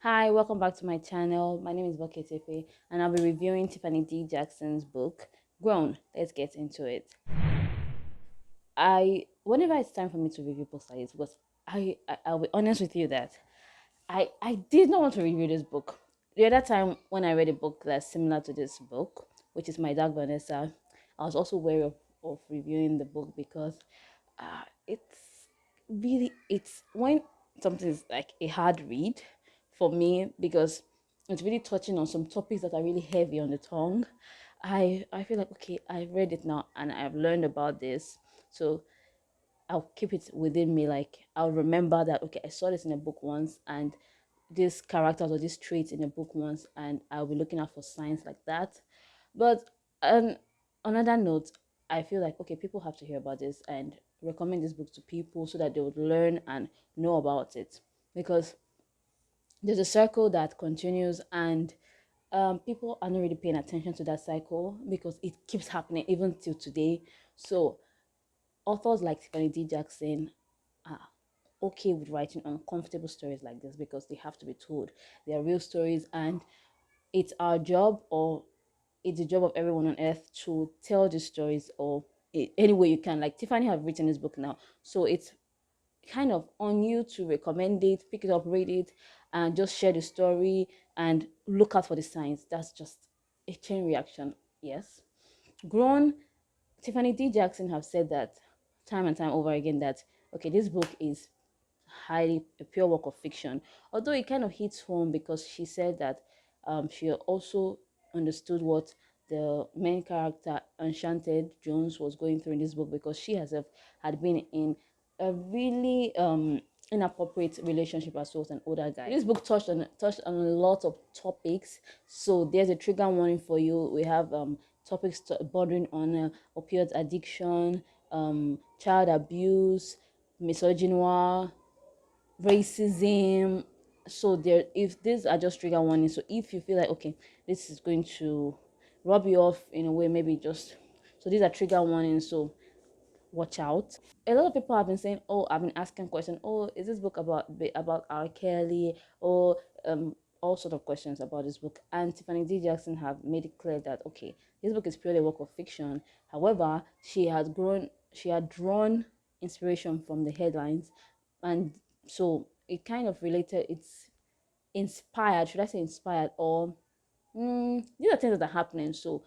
Hi, welcome back to my channel. My name is Tiffany, and I'll be reviewing Tiffany D. Jackson's book, Grown. Let's get into it. Whenever it's time for me to review books like this, because I'll be honest with you that I did not want to review this book. The other time when I read a book that's similar to this book, which is My Dark Vanessa, I was also wary of reviewing the book because it's it's when something is like a hard read for me because it's really touching on some topics that are really heavy on the tongue. I feel like okay, I've read it now and I've learned about this, so I'll keep it within me. Like I'll remember that okay, I saw this in a book once, and these characters or these traits in a book once, and I'll be looking out for signs like that. But on another note, I feel like okay, people have to hear about this and recommend this book to people so that they would learn and know about it, because there's a circle that continues, and people are not really paying attention to that cycle because it keeps happening even till today. So authors like Tiffany D. Jackson are okay with writing uncomfortable stories like this because they have to be told. They are real stories, and it's our job, or it's the job of everyone on earth to tell these stories, or any way you can. Like Tiffany have written this book now, so it's kind of on you to recommend it, pick it up, read it, and just share the story and look out for the signs. That's just a chain reaction. Yes. Grown, Tiffany D. Jackson have said that time and time over again that okay, this book is highly a pure work of fiction. Although it kind of hits home because she said that she also understood what the main character Enchanted Jones was going through in this book, because she herself had been in a really inappropriate relationship as well with an older guy. This book touched on a lot of topics, so there's a trigger warning for you. We have topics bordering on opioid addiction, child abuse, misogyny, racism. So there, if these are just trigger warnings, so if you feel like okay, this is going to rub you off in a way, maybe just, so these are trigger warnings, so watch out. A lot of people have been saying, oh, I've been asking questions, oh, is this book about R. Kelly, or all sort of questions about this book. And Tiffany D. Jackson have made it clear that okay, this book is purely a work of fiction. However, she had drawn inspiration from the headlines, and so it kind of related. It's inspired. Should I say inspired, or these are things that are happening. So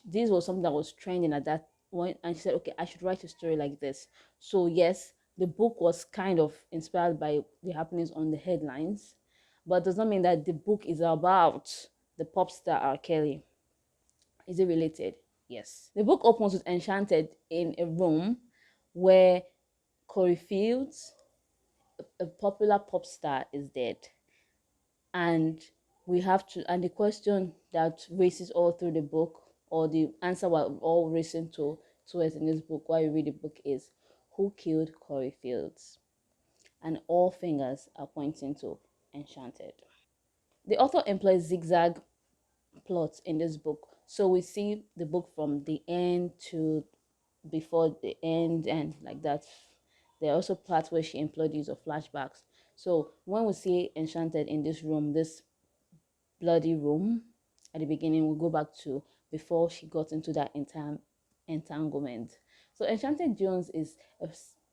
this was something that was trending at that point, and she said, "Okay, I should write a story like this." So yes, the book was kind of inspired by the happenings on the headlines, but does not mean that the book is about the pop star R. Kelly. Is it related? Yes. The book opens with Enchanted in a room where Corey Fields, a popular pop star, is dead, and we have to, and the question that races all through the book, or the answer we're all racing towards in this book while you read the book, is who killed Corey Fields? And all fingers are pointing to Enchanted. The author employs zigzag plots in this book, so we see the book from the end to before the end, and like that. There are also parts where she employed the use of flashbacks. So when we see Enchanted in this room, this bloody room at the beginning, we'll go back to before she got into that entanglement. So Enchanted Jones is a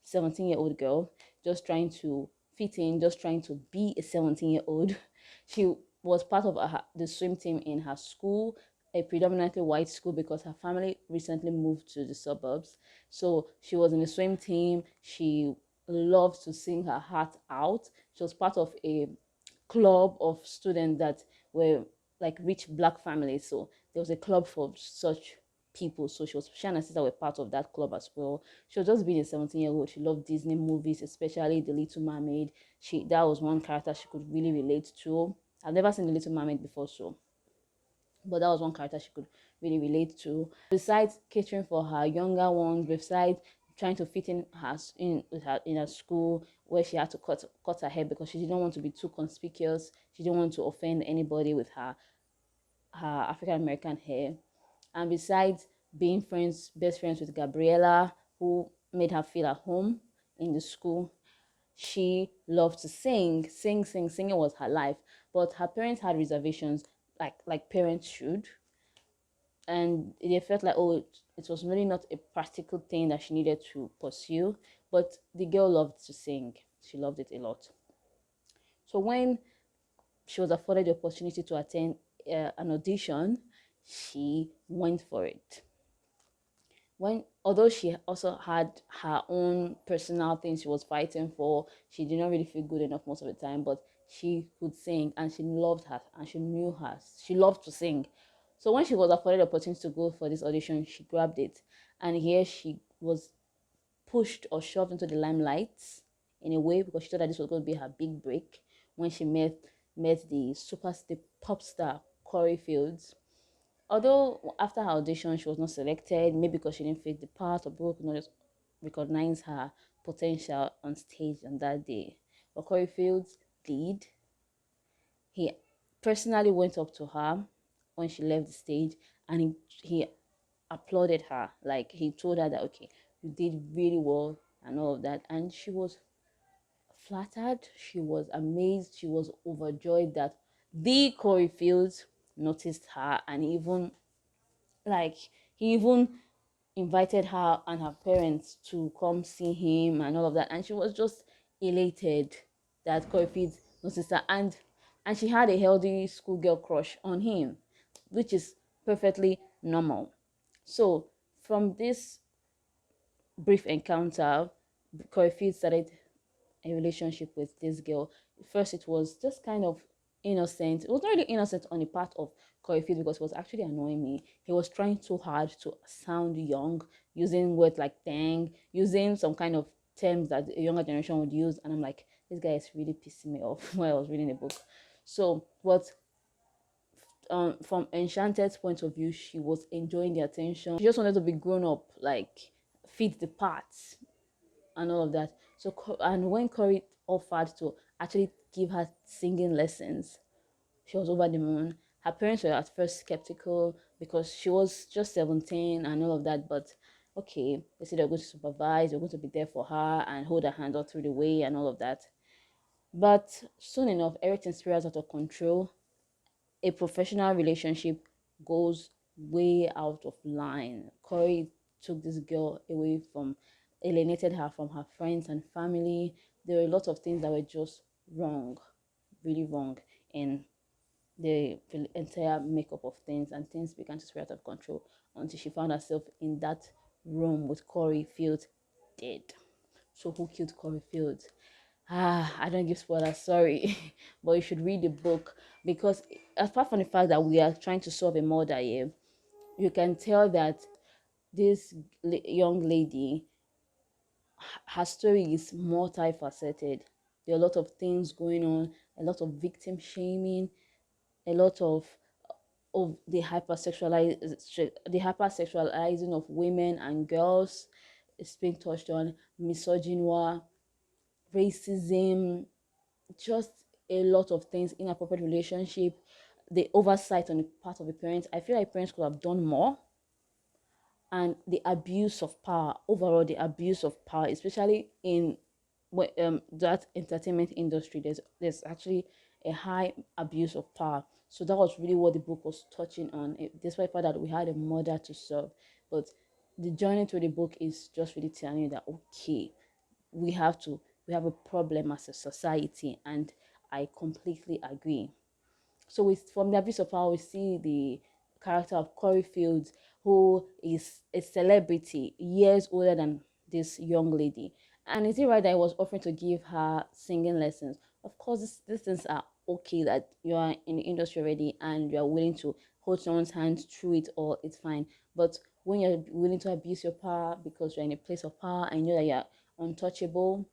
17-year-old girl just trying to fit in, just trying to be a 17-year-old. She was part of the swim team in her school, a predominantly white school, because her family recently moved to the suburbs. So she was in the swim team. She loved to sing her heart out. She was part of a club of students that were like rich black families. So there was a club for such people. So she and her sister were part of that club as well. She was just being a 17-year-old. She loved Disney movies, especially The Little Mermaid. That was one character she could really relate to. I've never seen The Little Mermaid before, so but that was one character she could really relate to. Besides catering for her younger ones, besides trying to fit in her school, where she had to cut her hair because she didn't want to be too conspicuous. She didn't want to offend anybody with her African American hair. And besides being best friends with Gabriella, who made her feel at home in the school, she loved to sing. Singing was her life. but her parents had reservations, like parents should, and they felt like, oh, it was really not a practical thing that she needed to pursue. But the girl loved to sing, she loved it a lot. So when she was afforded the opportunity to attend an audition, she went for it. When, although she also had her own personal things she was fighting for, she did not really feel good enough most of the time, but she could sing and she loved her and she knew her. She loved to sing. So when she was afforded the opportunity to go for this audition, she grabbed it. And here she was pushed or shoved into the limelight in a way, because she thought that this was going to be her big break, when she met the pop star Corey Fields. Although after her audition she was not selected, maybe because she didn't fit the part, or people could not just recognize her potential on stage on that day. But Corey Fields did. He personally went up to her when she left the stage, and he applauded her. Like, he told her that, okay, you did really well and all of that. And she was flattered, she was amazed, she was overjoyed that the Corey Fields noticed her, and like he even invited her and her parents to come see him and all of that. And she was just elated that Corey Fields noticed her, and she had a healthy schoolgirl crush on him, which is perfectly normal. So from this brief encounter, Corey Fields started a relationship with this girl. First, it was just kind of innocent. It was not really innocent on the part of Corey Field, because it was actually annoying me. He was trying too hard to sound young, using words like dang, using some kind of terms that a younger generation would use. And I'm like, this guy is really pissing me off while I was reading the book. So, what from Enchanted's point of view, she was enjoying the attention. She just wanted to be grown up, like fit the parts and all of that. So, and when Corey offered to actually give her singing lessons, she was over the moon. Her parents were at first skeptical because she was just 17 and all of that, but okay, they said they're going to supervise, they're going to be there for her and hold her hand all through the way and all of that. But soon enough, everything spirals out of control. A professional relationship goes way out of line. Corey took this girl away from, alienated her from her friends and family. There were a lot of things that were just wrong, really wrong in the entire makeup of things, and things began to spiral out of control until she found herself in that room with Corey Fields dead. So who killed Corey Fields? I don't give spoilers, sorry, but you should read the book, because apart from the fact that we are trying to solve a murder here, you can tell that this young lady, her story is multifaceted. There are a lot of things going on, a lot of victim shaming, a lot of the hypersexualizing of women and girls is being touched on, misogyny, racism, just a lot of things, inappropriate relationship, the oversight on the part of the parents. I feel like parents could have done more, and the abuse of power, overall the abuse of power, especially in that entertainment industry. There's actually a high abuse of power. So that was really what the book was touching on. Despite the fact that we had a murder to solve, but the journey through the book is just really telling you that, okay, we have a problem as a society, and I completely agree. So from the abuse of power, we see the character of Corey Fields, who is a celebrity years older than this young lady. And is it right that I was offering to give her singing lessons? Of course, these things are okay, that you are in the industry already and you are willing to hold someone's hand through it all, it's fine. But when you're willing to abuse your power because you're in a place of power and you know that you're untouchable,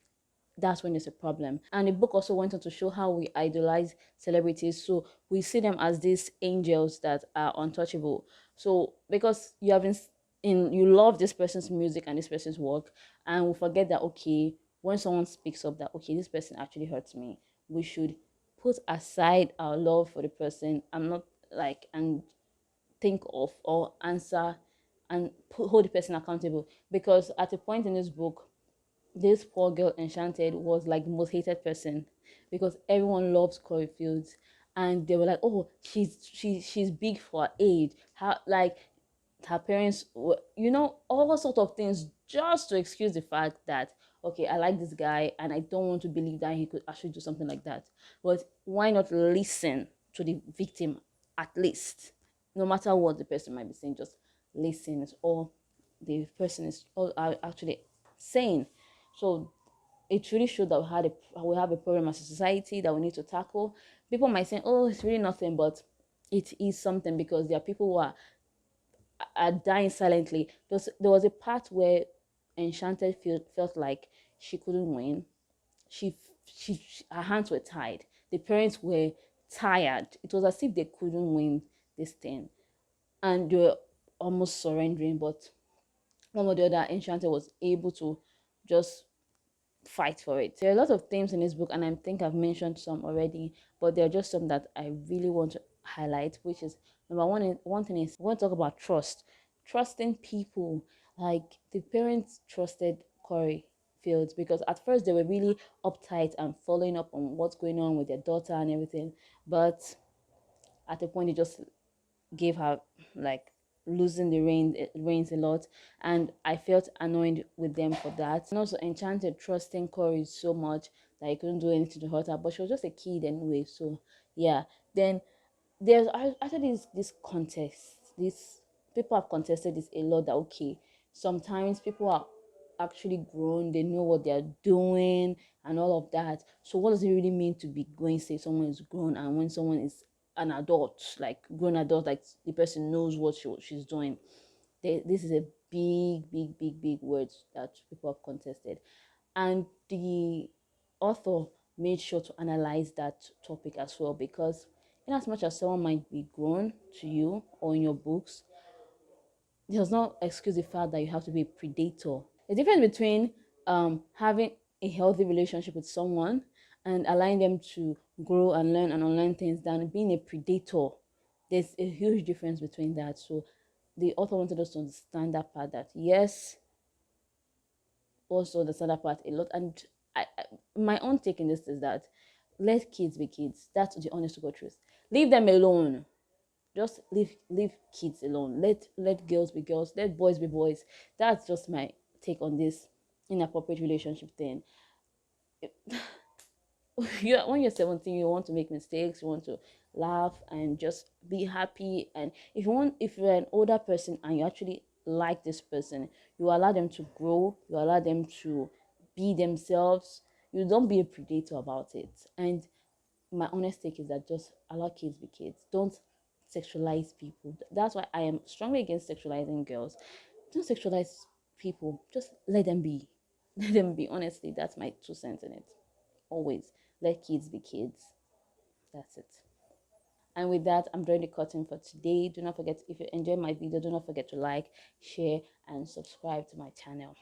that's when there's a problem. And the book also went on to show how we idolize celebrities. So we see them as these angels that are untouchable. So because you have been you love this person's music and this person's work, and we forget that, okay, when someone speaks up that, okay, this person actually hurts me, we should put aside our love for the person. I'm not like, and think of or answer and hold the person accountable. Because at a point in this book, this poor girl Enchanted was like the most hated person, because everyone loves Corey Fields, and they were like, oh, she's big for her age. How, like, her parents were, all sort of things, just to excuse the fact that, okay, I like this guy and I don't want to believe that he could actually do something like that. But why not listen to the victim at least? No matter what the person might be saying, just listen. It's all the person is all are actually saying. So it really showed that we have a problem as a society that we need to tackle. People might say, oh, it's really nothing, but it is something, because there are people who are dying silently. There was a part where Enchanted felt like she couldn't win. Her hands were tied. The parents were tired. It was as if they couldn't win this thing, and they were almost surrendering. But one or the other, Enchanted was able to just fight for it. There are a lot of themes in this book, and I think I've mentioned some already, but there are just some that I really want to highlight, which is number one. One thing is, we want to talk about trust. Trusting people. Like, the parents trusted Corey Fields, because at first they were really uptight and following up on what's going on with their daughter and everything, but at a point they just gave her, like, losing the reins a lot, and I felt annoyed with them for that. And also Enchanted trusting Corey so much that he couldn't do anything to hurt her, but she was just a kid anyway. So yeah, then there's after this contest, this people have contested this a lot, that okay, sometimes people are actually grown, they know what they're doing and all of that. So what does it really mean to be going, say someone is grown, and when someone is an adult, like grown adult, like the person knows what she's doing? This is a big word that people have contested, and the author made sure to analyze that topic as well, because in as much as someone might be grown to you or in your books, it does not excuse the fact that you have to be a predator. The difference between having a healthy relationship with someone and allowing them to grow and learn and unlearn things than being a predator, there's a huge difference between that. So the author wanted us to understand that part, that yes, also understand that part a lot. And my own take in this is that let kids be kids. That's the honest to God truth. Leave them alone. Just leave kids alone. Let girls be girls. Let boys be boys. That's just my take on this inappropriate relationship thing. When you're 17, you want to make mistakes, you want to laugh and just be happy. And if you're an older person and you actually like this person, you allow them to grow, you allow them to be themselves. You don't be a predator about it. And my honest take is that just allow kids be kids. Don't sexualize people. That's why I am strongly against sexualizing girls. Don't sexualize people. Just let them be. Let them be. Honestly, that's my 2 cents in it. Always let kids be kids. That's it. And with that, I'm drawing the curtain for today. Do not forget, if you enjoyed my video, do not forget to like, share, and subscribe to my channel.